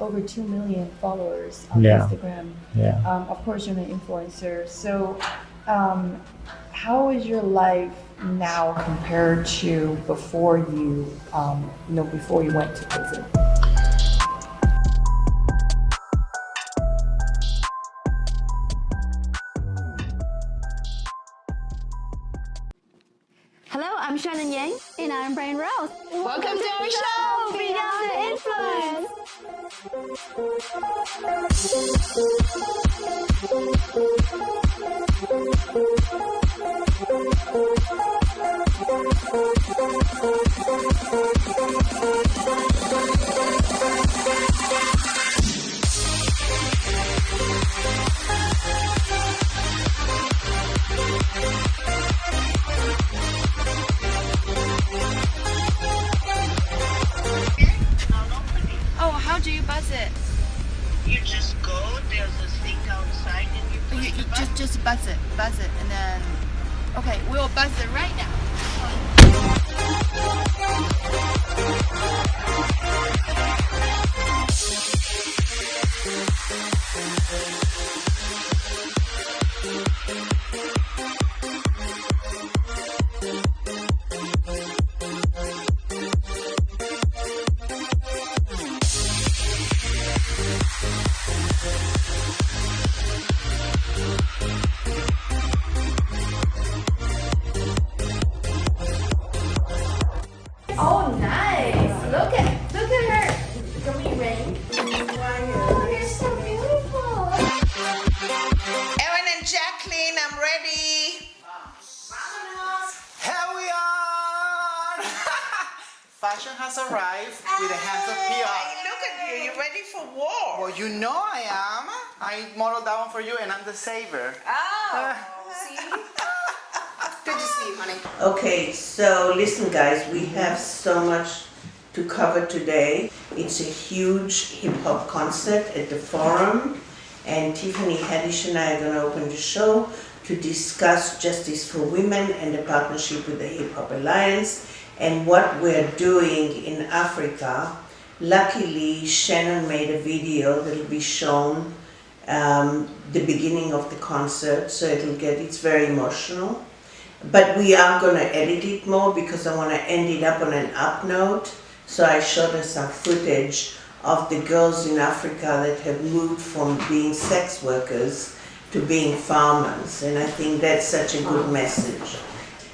over 2 million followers on Yeah. Instagram. Yeah. Of course, you're an influencer. So, how is your life now compared to before before you went to prison? Hello, I'm Shannon Yang. And I'm Brian Rose. Welcome to our show, Beyond the Influence. Oh, how do you buzz it? You just go, there's a thing outside and you push the button. Just buzz it, and then, okay, we'll buzz it right now. Oh, nice! Look at her. Can we ring? Oh, you're so beautiful. Evan and Jacqueline, I'm ready. Here we are! Fashion has arrived with the hands of Hey, PR. look at you, you're ready for war. Well, you know I am. I modeled that one for you and I'm the saver. Oh, Good to see you, honey. Okay, so listen guys, we have so much to cover today. It's a huge hip hop concert at the Forum, and Tiffany Haddish and I are going to open the show to discuss justice for women and the partnership with the Hip Hop Alliance and what we're doing in Africa. Luckily, Shannon made a video that will be shown the beginning of the concert, so it's very emotional. But we are going to edit it more because I want to end it up on an up note. So I showed her some footage of the girls in Africa that have moved from being sex workers to being farmers. And I think that's such a good message.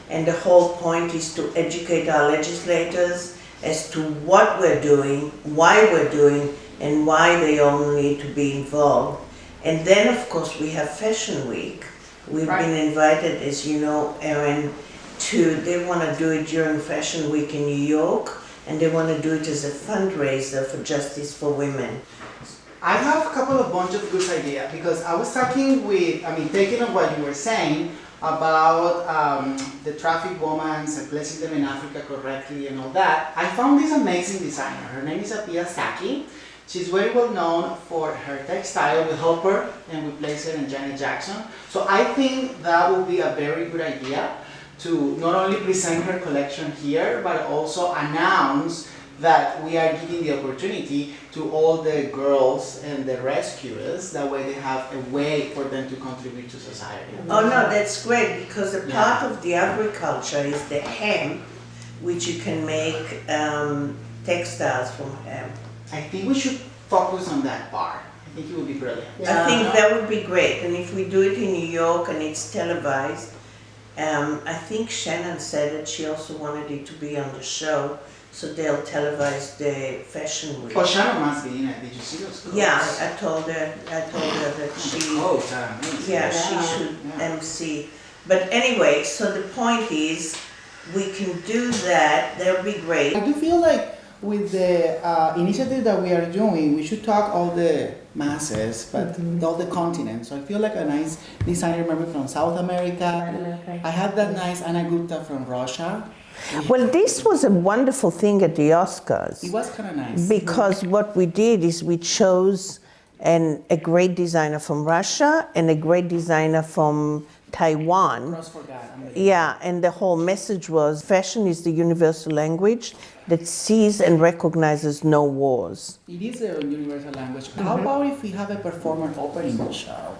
And the whole point is to educate our legislators as to what we're doing, why we're doing, and why they all need to be involved. And then, of course, we have Fashion Week. We've been invited, as you know, Erin, they want to do it during Fashion Week in New York, and they want to do it as a fundraiser for justice for women. I have a couple of bunch of good ideas because I was talking taking on what you were saying about the traffic women and placing them in Africa correctly and all that. I found this amazing designer. Her name is Apia Saki. She's very well known for her textile. We help her and we place her in Janet Jackson. So I think that would be a very good idea to not only present her collection here, but also announce that we are giving the opportunity to all the girls and the rescuers. That way they have a way for them to contribute to society. Oh no, that's great, because a part of the agriculture is the hemp, which you can make textiles from hemp. I think we should focus on that part. I think it would be brilliant. I think that would be great, and if we do it in New York and it's televised, I think Shannon said that she also wanted it to be on the show, so they'll televise the Fashion Week. Oh, Shannon must be in it. Did you see those clothes? Yeah, I told her that she, Clothes are amazing. yeah, she should MC. But anyway, so the point is, we can do that. That'll be great. I do feel like with the initiative that we are doing, we should talk all the masses, but all the continents. So I feel like a nice designer, remember, from South America. I had that nice Anna Gupta from Russia. Well, this was a wonderful thing at the Oscars. It was kind of nice. Because what we did is we chose a great designer from Russia and a great designer from Taiwan. Cross for God. Yeah, and the whole message was fashion is the universal language, that sees and recognizes no wars. It is a universal language. How about if we have a performer opening the show?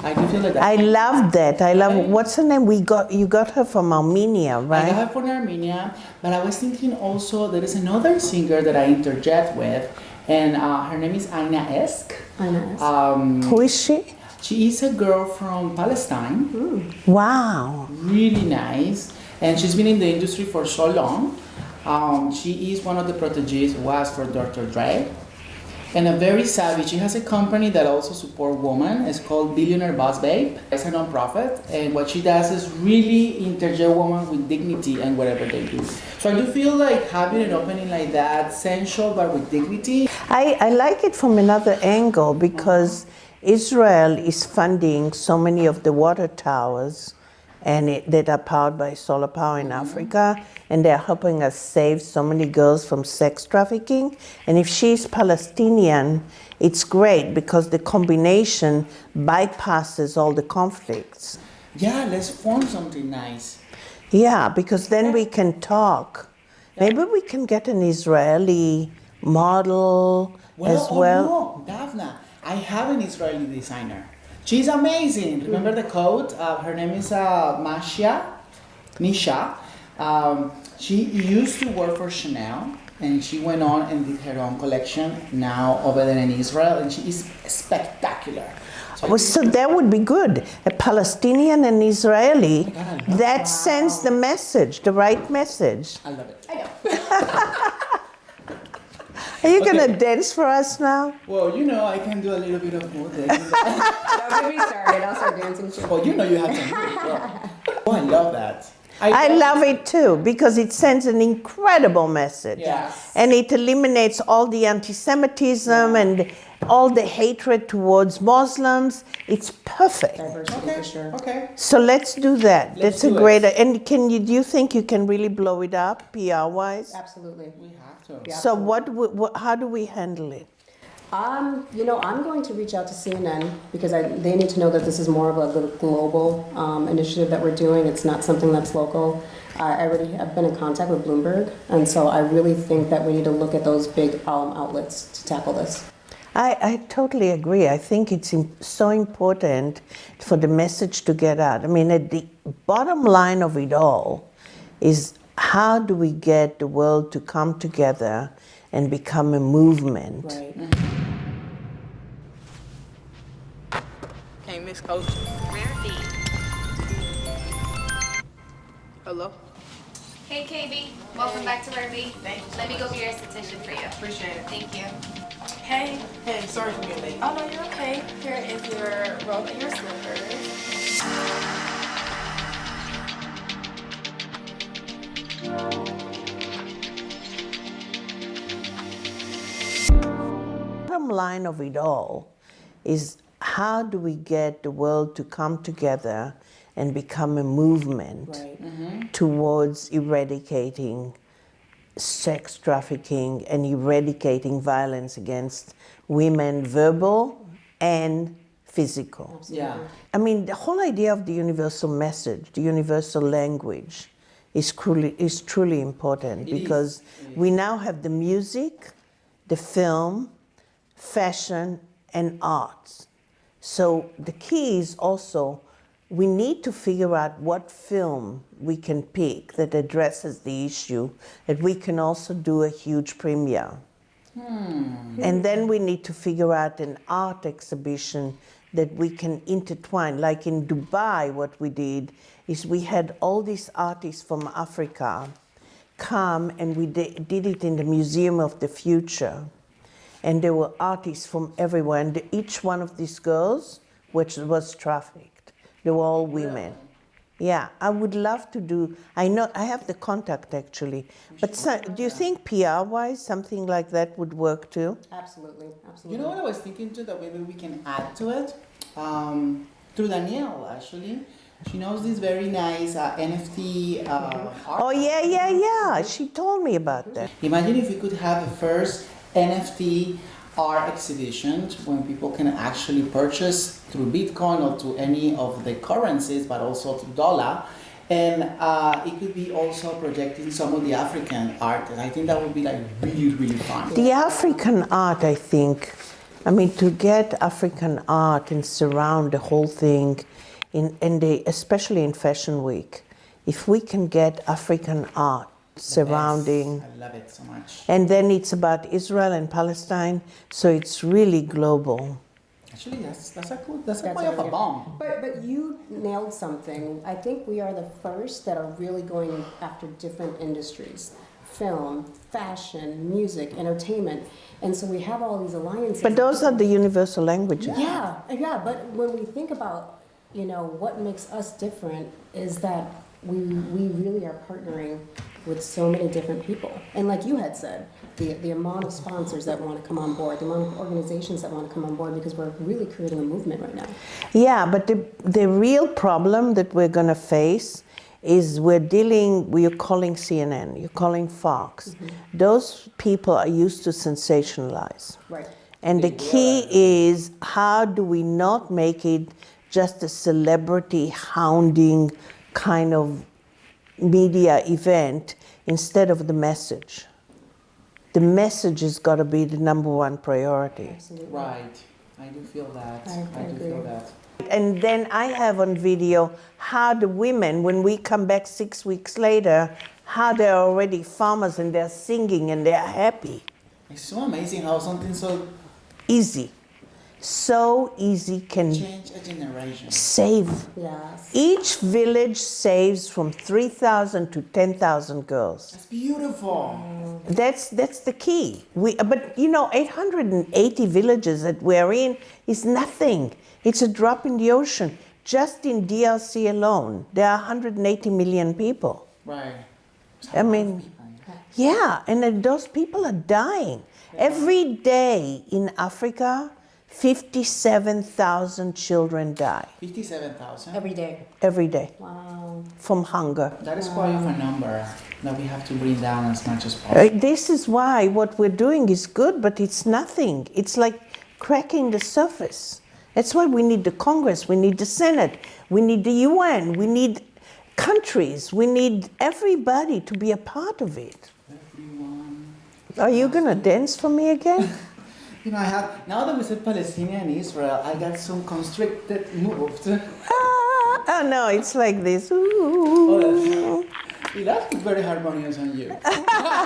I do feel like that. I love that. I love, Right? what's her name? You got her from Armenia, I right? got her from Armenia, but I was thinking also there is another singer that I interject with, and her name is Aina Esk. Who is she? She is a girl from Palestine, Wow. really nice, and she's been in the industry for so long. She is one of the proteges, was for Dr. Dre, and a very savvy. She has a company that also supports women. It's called Billionaire Boss Babe. It's a nonprofit, and what she does is really interject women with dignity and whatever they do. So I do feel like having an opening like that, sensual but with dignity. I like it from another angle because Israel is funding so many of the water towers that are powered by solar power in Africa, and they're helping us save so many girls from sex trafficking. And if she's Palestinian, it's great because the combination bypasses all the conflicts. Yeah, let's form something nice. Yeah, because then we can talk. Maybe we can get an Israeli model as well. Oh no, Daphna, I have an Israeli designer. She's amazing. Remember the code? Her name is Nisha. She used to work for Chanel, and she went on and did her own collection now over there in Israel, and she is spectacular. So that would be good. A Palestinian and Israeli, God, I love that sends the message, the right message. I love it. I know. Are you going Okay. to dance for us now? Well, you know, I can do a little bit of music. Don't get me started. I'll start dancing too. Well, you know you have to do it. Well. Oh, I love that. I love it too because it sends an incredible message. Yes. And it eliminates all the anti-Semitism and all the hatred towards Muslims. It's perfect. Diversity for sure. Okay. So let's do that. Let's That's a do great. it. And do you think you can really blow it up PR-wise? Absolutely. We have to. Yeah. So how do we handle it? I'm going to reach out to CNN because they need to know that this is more of a global initiative that we're doing. It's not something that's local. I've been in contact with Bloomberg, and so I really think that we need to look at those big outlets to tackle this. I totally agree. I think it's so important for the message to get out. I mean, at the bottom line of it all is how do we get the world to come together and become a movement? Right. Hey, Miss Coach. Hello? Hey, KB. Welcome back to Rare Beat. Let me go be your esthetician for you. Appreciate it. Thank you. Hey. Hey, sorry for being late. Oh, no, you're okay. Here is your robe and your slippers. Bottom line of it all is how do we get the world to come together and become a movement Right. towards eradicating sex trafficking and eradicating violence against women, verbal and physical. Yeah. I mean, the whole idea of the universal message, the universal language, is truly important It is. because we now have the music, the film, fashion, and arts. So the key is also we need to figure out what film we can pick that addresses the issue, that we can also do a huge premiere. And then we need to figure out an art exhibition that we can intertwine. Like in Dubai, what we did is we had all these artists from Africa come and we did it in the Museum of the Future. And there were artists from everywhere. And each one of these girls was trafficked. They were all women. Yeah, I would love to do, I have the contact actually. But do you think PR-wise something like that would work too? Absolutely. You Absolutely. know what I was thinking too, that maybe we can add to it? Through Danielle, actually. She knows this very nice NFT art. Oh, yeah. She told me about that. Imagine if we could have the first NFT art exhibition when people can actually purchase through Bitcoin or to any of the currencies, but also to dollar. And it could be also projecting some of the African art, and I think that would be like really, really fun. The African art, I think, I mean, to get African art and surround the whole thing, especially in Fashion Week, if we can get African art surrounding, Yes, I love it so much. and then it's about Israel and Palestine, so it's really global. Actually, that's a point of a really good. bomb. But you nailed something. I think we are the first that are really going after different industries. Film, fashion, music, entertainment. And so we have all these alliances. But those are the universal languages. Yeah, but when we think about, what makes us different is that we really are partnering with so many different people. And like you had said, the amount of sponsors that want to come on board, the amount of organizations that want to come on board, because we're really creating a movement right now. Yeah, but the real problem that we're going to face is you're calling CNN, you're calling Fox. Mm-hmm. Those people are used to sensationalize. Right. And the key is, how do we not make it just a celebrity hounding kind of media event instead of the message? The message has got to be the number one priority. Absolutely. Right, I do feel that. I do agree. feel that. And then I have on video how the women, when we come back 6 weeks later, how they're already farmers and they're singing and they're happy. It's so amazing how something so Easy. So easy can change a generation. save. Yes. Each village saves from 3,000 to 10,000 girls. That's beautiful. That's the key. But 880 villages that we're in is nothing. It's a drop in the ocean. Just in DRC alone, there are 180 million people. Right. I mean, yeah, and then those people are dying. Every day in Africa, 57,000 children die 57,000. Every day. every day Wow. from hunger. That is quite of a number that we have to bring down as much as possible. This is why what we're doing is good, but it's nothing. It's like cracking the surface. That's why we need the Congress, we need the Senate, we need the UN, we need countries, we need everybody to be a part of it. Everyone. Are you gonna dance for me again? I have, now that we said Palestinian and Israel, I got some constricted moves. Oh no, it's like this. Oh, Ooh. that's very harmonious on you.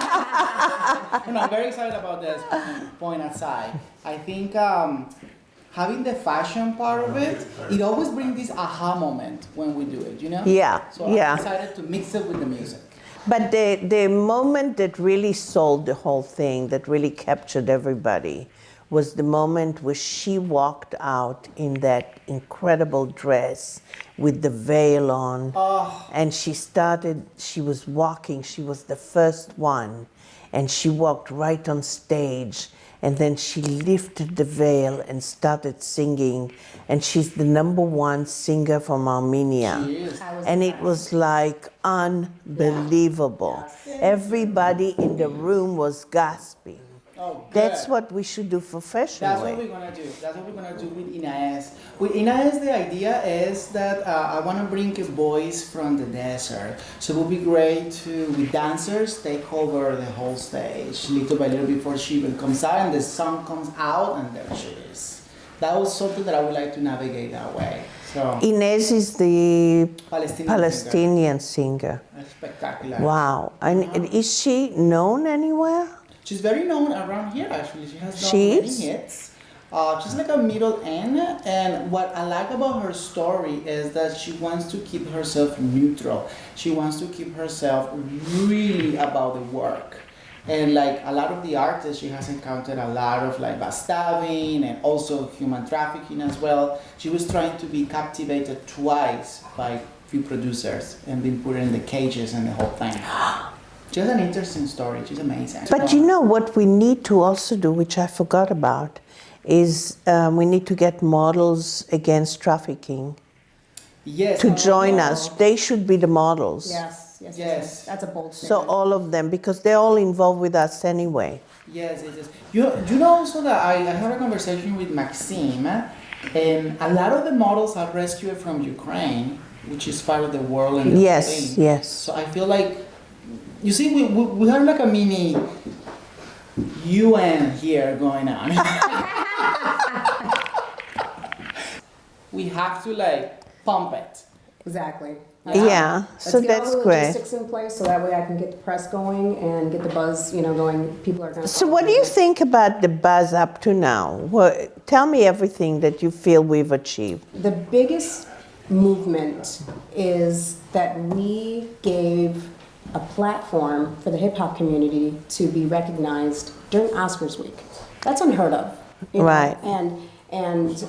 I'm very excited about this point aside. I think having the fashion part of it, it always brings this aha moment when we do it, Yeah, So yeah. I decided to mix it with the music. But the moment that really sold the whole thing, that really captured everybody, was the moment where she walked out in that incredible dress with the veil on. Oh. And she was walking, she was the first one, and she walked right on stage. And then she lifted the veil and started singing. And she's the number one singer from Armenia. She is. And it was like unbelievable. Everybody in the room was gasping. Oh, That's good. what we should do for Fashion That's what Week. we're gonna do. That's what we're gonna do with Inaez. With Inaez, the idea is that I want to bring boys from the desert. So it would be great to, with dancers, take over the whole stage, little by little before she even comes out, and the song comes out, and there she is. That was something that I would like to navigate that way. So Inez is the Palestinian singer. singer. Spectacular. Wow. And is she known anywhere? She's very known around here, actually. She has done She many is? hits. She's like a middle end, and what I like about her story is that she wants to keep herself neutral. She wants to keep herself really about the work. And like a lot of the artists, she has encountered a lot of like backstabbing and also human trafficking as well. She was trying to be captivated twice by few producers and been put in the cages and the whole thing. She's an interesting story. She's amazing. But what we need to also do, which I forgot about, is we need to get models against trafficking yes, to join us. They should be the models. Yes. That's a bold So statement. all of them, because they're all involved with us anyway. Yes, it is. You know also that I had a conversation with Maxime, and a lot of the models are rescued from Ukraine, which is part of the world and the Yes, thing. yes. So I feel like, you see, we have like a mini UN here going on. We have to like pump it. Exactly. Yeah, so Let's get all that's the great. logistics in place so that way I can get the press going and get the buzz, going. People are going to. So what do you think about the buzz up to now? Tell me everything that you feel we've achieved. The biggest movement is that we gave a platform for the hip hop community to be recognized during Oscars week. That's unheard of. Right. And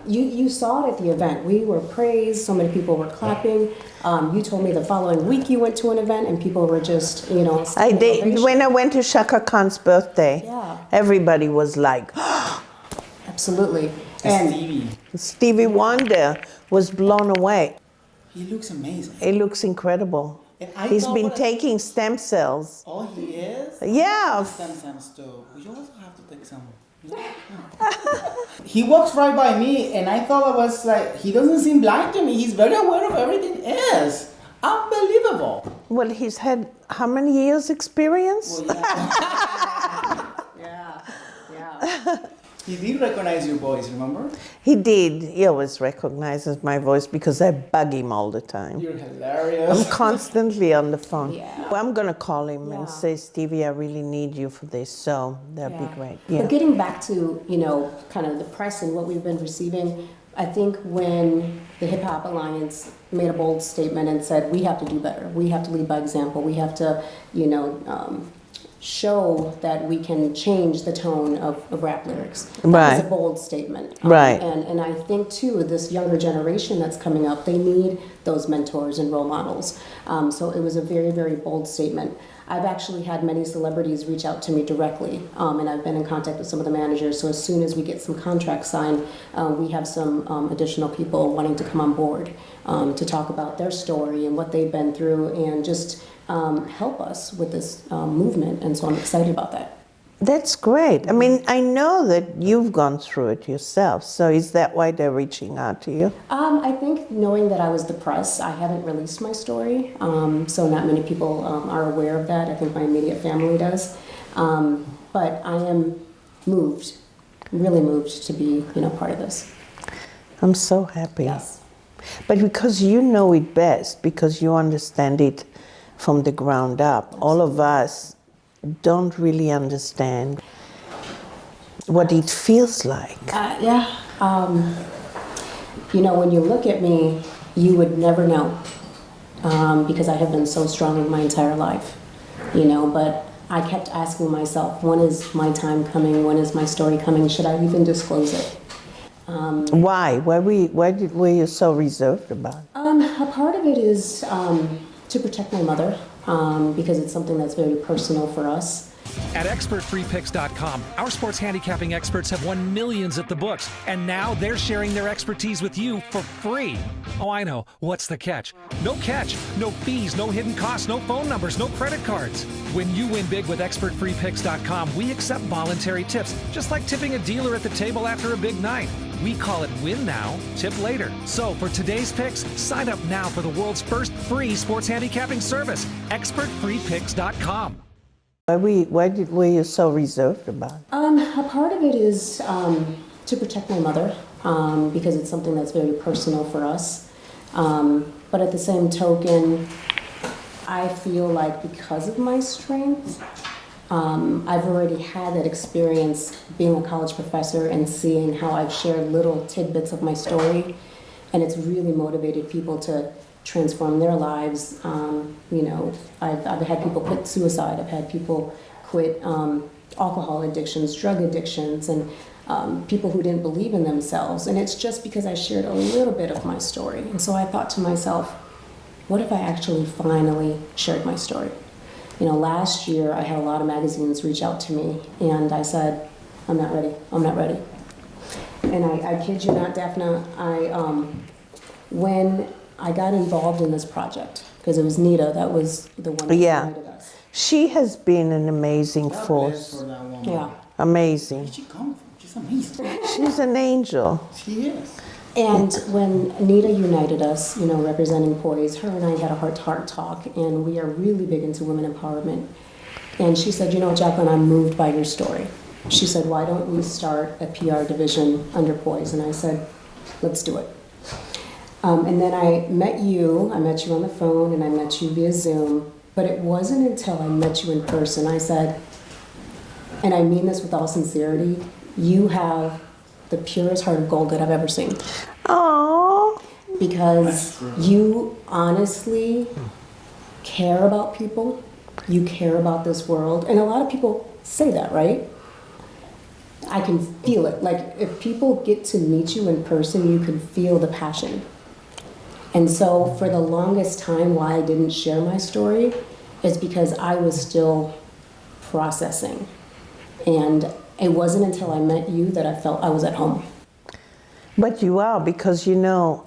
you saw it at the event. We were praised. So many people were clapping. You told me the following week you went to an event and people were just, I did, when I went to Shaka Khan's birthday, Yeah. everybody was like, Absolutely. And Stevie, Stevie Wonder was blown away. he looks amazing. It looks incredible. And I He's thought been what I- taking stem cells. Oh, he is? Yeah. Stem too. You also have to take some. He walks right by me, and I thought I was like, he doesn't seem blind to me. He's very aware of everything else. Unbelievable. Well, he's had how many years experience? Well, yeah, yeah. he did recognize your voice, remember? He did. He always recognizes my voice because I bug him all the time. You're I'm hilarious. constantly on the phone. Yeah. Well, I'm gonna call him Yeah. and say, Stevie, I really need you for this. So that'd be great. But Yeah. getting back to, kind of the press and what we've been receiving, I think when the Hip Hop Alliance made a bold statement and said, we have to do better, we have to lead by example, we have to, show that we can change the tone of rap lyrics. That was Right. a bold statement. Right. And I think, too, this younger generation that's coming up, they need those mentors and role models. So it was a very, very bold statement. I've actually had many celebrities reach out to me directly, and I've been in contact with some of the managers. So as soon as we get some contracts signed, we have some additional people wanting to come on board to talk about their story and what they've been through and just help us with this movement. And so I'm excited about that. That's great. I mean, I know that you've gone through it yourself. So is that why they're reaching out to you? I think knowing that I was the press, I haven't released my story, so not many people are aware of that. I think my immediate family does. But I am moved, really moved to be, part of this. I'm so happy. Yes. But because you know it best, because you understand it from the ground up, all of us don't really understand what it feels like. Yeah. When you look at me, you would never know because I have been so strong in my entire life, but I kept asking myself, when is my time coming? When is my story coming? Should I even disclose it? Why? Why were you so reserved about it? A part of it is to protect my mother because it's something that's very personal for us. At ExpertFreePicks.com, our sports handicapping experts have won millions at the books, and now they're sharing their expertise with you for free. Oh, I know. What's the catch? No catch, no fees, no hidden costs, no phone numbers, no credit cards. When you win big with ExpertFreePicks.com, we accept voluntary tips, just like tipping a dealer at the table after a big night. We call it win now, tip later. So for today's picks, sign up now for the world's first free sports handicapping service, ExpertFreePicks.com. Why were you so reserved about it? A part of it is to protect my mother because it's something that's very personal for us. But at the same token, I feel like because of my strength, I've already had that experience being a college professor and seeing how I've shared little tidbits of my story, and it's really motivated people to transform their lives. I've had people quit suicide. I've had people quit alcohol addictions, drug addictions, and people who didn't believe in themselves. And it's just because I shared a little bit of my story. And so I thought to myself, what if I actually finally shared my story? Last year I had a lot of magazines reach out to me, and I said, I'm not ready. I'm not ready. And I kid you not, Daphna, when I got involved in this project, because it was Nita that was the one that invited us. She has been an amazing God bless force. for that woman. Yeah. Amazing. Where did she come from? She's amazing. She's an angel. She is. And when Anita united us, you know, representing Poise, her and I had a heart-to-heart talk, and we are really big into women empowerment. And she said, you know, Jacqueline, I'm moved by your story. She said, why don't we start a PR division under Poise? And I said, let's do it. And then I met you on the phone, and I met you via Zoom, but it wasn't until I met you in person, I said, and I mean this with all sincerity, you have the purest heart of gold that I've ever seen. Aww. Because you honestly care about people, you care about this world, and a lot of people say that, right? I can feel it. Like, if people get to meet you in person, you can feel the passion. And so for the longest time, why I didn't share my story is because I was still processing. And it wasn't until I met you that I felt I was at home. But you are, because you know,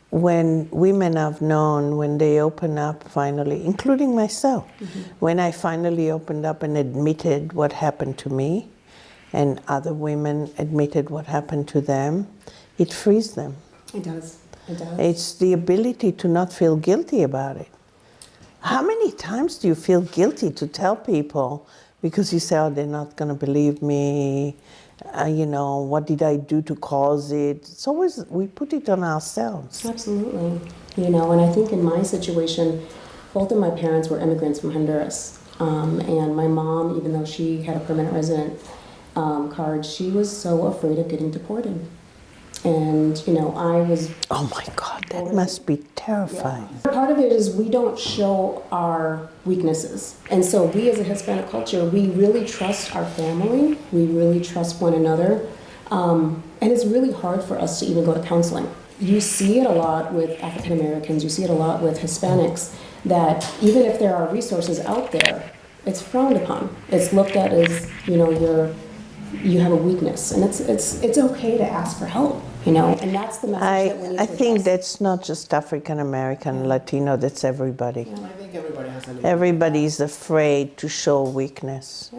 when women I've known, when they open up finally, including myself, when I finally opened up and admitted what happened to me, and other women admitted what happened to them, it frees them. It does. It does. It's the ability to not feel guilty about it. How many times do you feel guilty to tell people because you say, oh, they're not going to believe me, you know, what did I do to cause it? It's always, we put it on ourselves. Absolutely. You know, and I think in my situation, both of my parents were immigrants from Honduras. And my mom, even though she had a permanent resident card, she was so afraid of getting deported. And, you know, I was... Oh my God, that must be terrifying. Yeah. Part of it is we don't show our weaknesses. And so we as a Hispanic culture, we really trust our family. We really trust one another. And it's really hard for us to even go to counseling. You see it a lot with African Americans, you see it a lot with Hispanics, that even if there are resources out there, it's frowned upon. It's looked at as, you know, you have a weakness. And it's okay to ask for help. You know, and that's the message that we need to I think address. that's not just African American, Latino, that's everybody. I think everybody has a little. Everybody's afraid to show weakness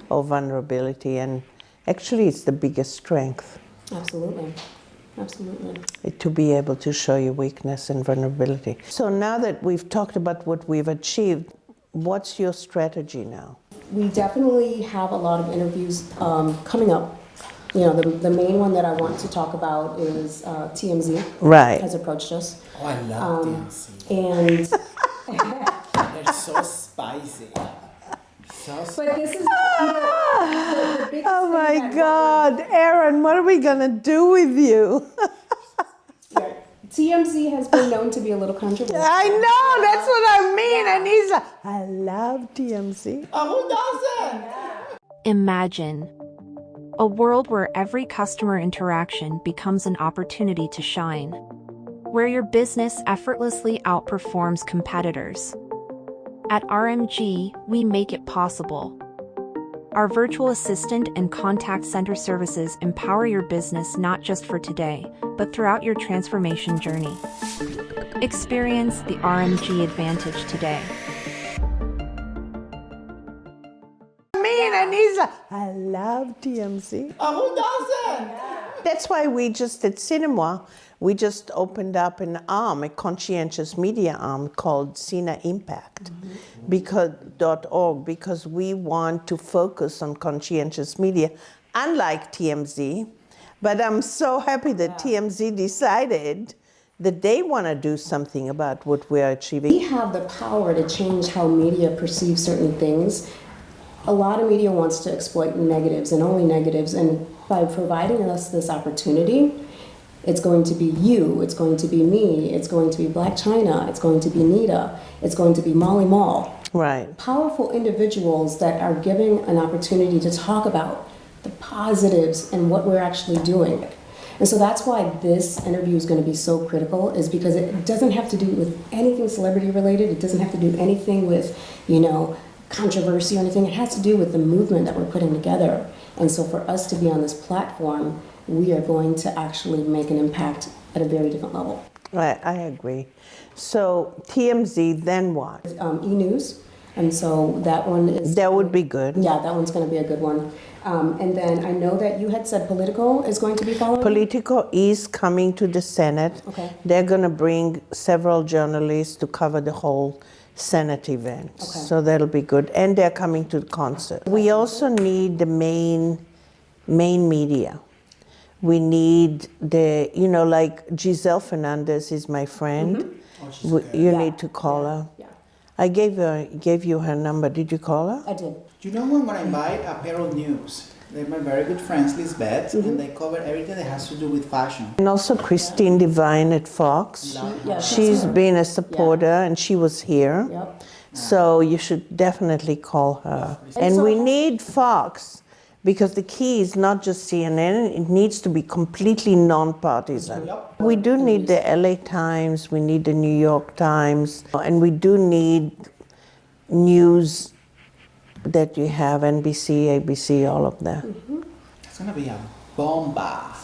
or vulnerability, and actually it's the biggest strength. Absolutely. Absolutely. To be able to show your weakness and vulnerability. So now that we've talked about what we've achieved, what's your strategy now? We definitely have a lot of interviews coming up. You know, the main one that I want to talk about is TMZ. Right. Has approached us. Oh, I love TMZ. And They're so spicy. So spicy. but this is the biggest Oh thing my that- God, Aaron, what are we gonna do with you? Yeah, TMZ has been known to be a little controversial. I know, that's what I mean. And he's like, I love TMZ. Oh, who doesn't? Imagine a world where every customer interaction becomes an opportunity to shine, where your business effortlessly outperforms competitors. At RMG, we make it possible. Our virtual assistant and contact center services empower your business not just for today, but throughout your transformation journey. Experience the RMG advantage today. And he's like, I love TMZ. Oh, who doesn't? That's why we just, at Cinema, we just opened up an arm, a conscientious media arm called Cena Impact, .org, because we want to focus on conscientious media, unlike TMZ. But I'm so happy that TMZ decided that they want to do something about what we're achieving. We have the power to change how media perceives certain things. A lot of media wants to exploit negatives and only negatives, and by providing us this opportunity, it's going to be you, it's going to be me, it's going to be Black China, it's going to be Nita, it's going to be Molly Mall. Right. Powerful individuals that are giving an opportunity to talk about the positives and what we're actually doing. And so that's why this interview is going to be so critical, is because it doesn't have to do with anything celebrity related, it doesn't have to do anything with, you know, controversy or anything. It has to do with the movement that we're putting together. And so for us to be on this platform, we are going to actually make an impact at a very different level. Right, I agree. So TMZ, then what? E-News, and so that one is... That would be good. Yeah, that one's going to be a good one. And then I know that you had said Politico is going to be following. Politico is coming to the Senate. Okay. They're going to bring several journalists to cover the whole Senate event. Okay. So that'll be good. And they're coming to the concert. We also need the main media. We need the, like Giselle Fernandez is my friend. Oh, she's You good. need to call her. Yeah, I gave you her number. Did you call her? I did. You know when I buy Apparel News, they're my very good friends, Lisbeth, and they cover everything that has to do with fashion. And also Christine Devine at Fox. Yeah, She's been a supporter and she was here. Yep. So you should definitely call her. And we need Fox because the key is not just CNN, it needs to be completely nonpartisan. Yep. We do need the LA Times, we need the New York Times, and we do need news that you have, NBC, ABC, all of that. It's gonna be a bomba.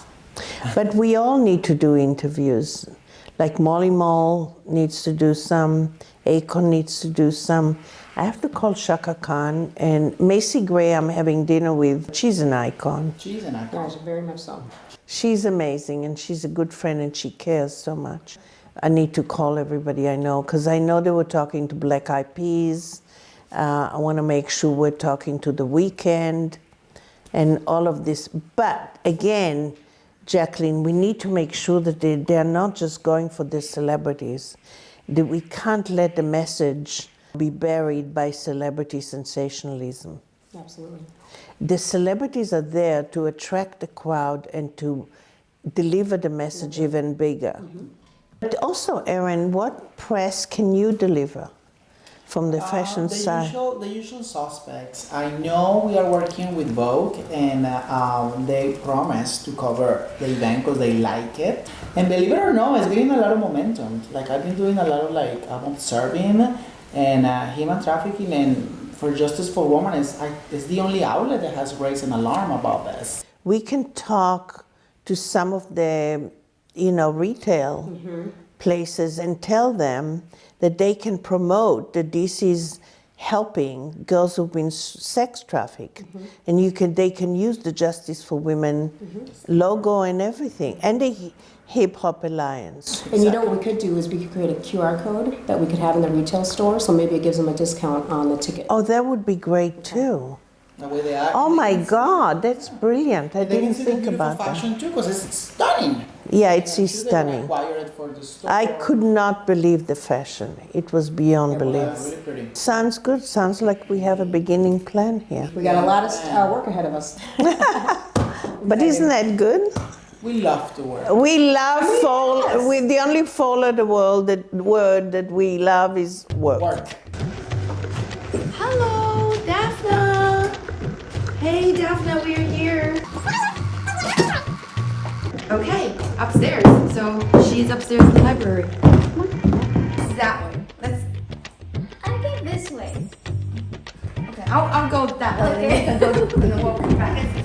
But we all need to do interviews. Like Molly Mall needs to do some, Akon needs to do some. I have to call Shaka Khan and Macy Gray I'm having dinner with. She's an icon. She's an icon. Yeah, very much so. She's amazing and she's a good friend and she cares so much. I need to call everybody I know because I know they were talking to Black Eyed Peas. I want to make sure we're talking to The Weeknd and all of this. But again, Jacqueline, we need to make sure that they're not just going for the celebrities. That we can't let the message be buried by celebrity sensationalism. Absolutely. The celebrities are there to attract the crowd and to deliver the message even bigger. But also, Erin, what press can you deliver from the fashion side? The usual suspects. I know we are working with Vogue and they promise to cover the event because they like it. And believe it or not, it's getting a lot of momentum. Like I've been doing a lot of observing and human trafficking and for Justice for Women is the only outlet that has raised an alarm about this. We can talk to some of the, retail places and tell them that they can promote that this is helping girls who've been sex trafficked, and they can use the Justice for Women logo and everything, and the Hip Hop Alliance. And what we could do is we could create a QR code that we could have in the retail store, so maybe it gives them a discount on the ticket. Oh, that would be great too. The way they are. Oh my God, that's brilliant! I They can didn't see the think beautiful about that. fashion too because it's stunning. Yeah, it's They're stunning. gonna acquire it for the store. I could not believe the fashion. It was beyond belief. Really pretty. Sounds good. Sounds like we have a beginning plan here. We got a lot of work ahead of us. But isn't that good? We love to work. We love fall. We the only fall of the world word that we love is work. Hello, Daphne. Hey, Daphne, we're here. Okay, upstairs. So she's upstairs in the library. That way. Let's. I get this way. Okay, I'll go that way. Okay. And then we'll come back.